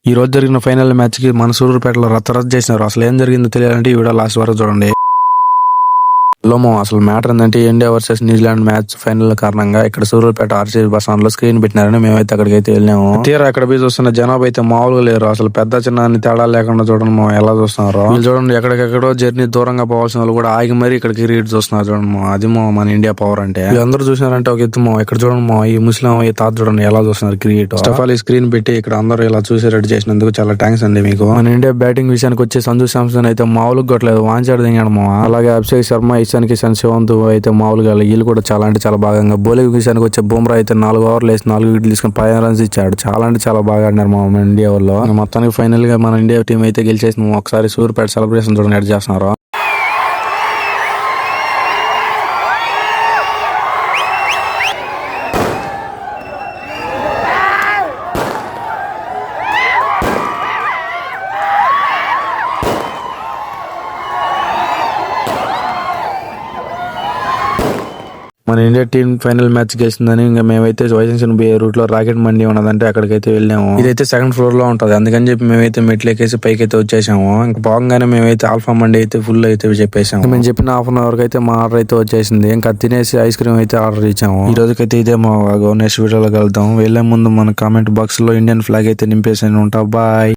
ఈ రోజు జరిగిన ఫైనల్ మ్యాచ్ కి మన సూర్యాపేటలో రచ్చరచ్చ చేసినారు. అసలు ఏం జరిగిందో తెలియాలంటే ఈ వీడియో లాస్ట్ వరకు చూడండి. లోమో అసలు మ్యాటర్ ఏంటంటే India versus New Zealand match final కారణంగా ఇక్కడ సూర్యాపేట ఆర్సీ బస్ లో స్క్రీన్ పెట్టినారని మేమైతే అక్కడికి అయితే వెళ్ళాము. తీరా అక్కడ పోయి చూస్తున్న జనాభా అయితే మామూలుగా లేరు. అసలు పెద్ద చిన్న అన్ని తేడా లేకుండా చూడండి మా ఎలా చూస్తున్నారు. వీళ్ళు చూడండి ఎక్కడికెక్కడో జర్నీ దూరంగా పోవాల్సిన వాళ్ళు కూడా ఆగి మరీ ఇక్కడ క్రికెట్ చూస్తున్నారు. చూడండి అది మన ఇండియా పవర్ అంటే. వీళ్ళందరూ చూసినారంటే ఒక ఎత్తు ఇక్కడ చూడండి ఈ ముస్లిం ఈ తాత చూడండి ఎలా చూస్తున్నారు క్రికెట్. ఫస్ట్ ఆఫ్ ఆల్ ఈ స్క్రీన్ పెట్టి ఇక్కడ అందరూ ఇలా చూసేటట్టు చేసినందుకు చాలా థ్యాంక్స్ అండి మీకు. మన ఇండియా బ్యాటింగ్ విషయానికి వచ్చే సంజు శాంసన్ అయితే మామూలుగా కొట్టలేదు, వాంచాడు దిగాడు మా. అలాగే అభిషేక్ శర్మ, ఇషాన్ కిషన్, శివంత్ అయితే మామూలుగా వీళ్ళు కూడా చాలా అంటే చాలా బాగా. బౌలింగ్ విషయానికి వచ్చే బుమ్రా అయితే 4 ఓవర్లు వేసి 4 వికెట్లు తీసుకుని 15 రన్స్ ఇచ్చాడు. చాలా అంటే చాలా బాగా ఆడినారు మన ఇండియా వాళ్ళు. మొత్తానికి ఫైనల్ గా మన ఇండియా టీం అయితే గెలిచేసి ఒకసారి సూర్యాపేట సెలబ్రేషన్ చూడండి ఎడ్ చేస్తున్నారు. మన ఇండియా టీం ఫైనల్ మ్యాచ్ గెలిచిందని ఇంకా మేమైతే వైజాగ్ పోయే రూట్ లో రాకెట్ మండి ఉన్నదంటే అక్కడికైతే వెళ్ళాము. ఇదైతే సెకండ్ ఫ్లోర్ లో ఉంటది, అందుకని చెప్పి మేమైతే మెట్లు ఎక్కేసి పైకి అయితే వచ్చేసాము. ఇంకా పోగానే మేమైతే ఆల్ఫా మండి అయితే ఫుల్ అయితే చెప్పేసాము. మేము చెప్పిన హాఫ్ అన్ అవర్ అయితే మా ఆర్డర్ అయితే వచ్చేసింది. ఇంకా తినేసి ఐస్ క్రీమ్ అయితే ఆర్డర్ ఇచ్చాము. ఈ రోజుకైతే ఇదే మా నెక్స్ట్ వీడియోలో కలుద్దాం. వెళ్లే ముందు మన కామెంట్ బాక్స్ లో ఇండియన్ ఫ్లాగ్ అయితే నింపేసి ఉంటా. బాయ్.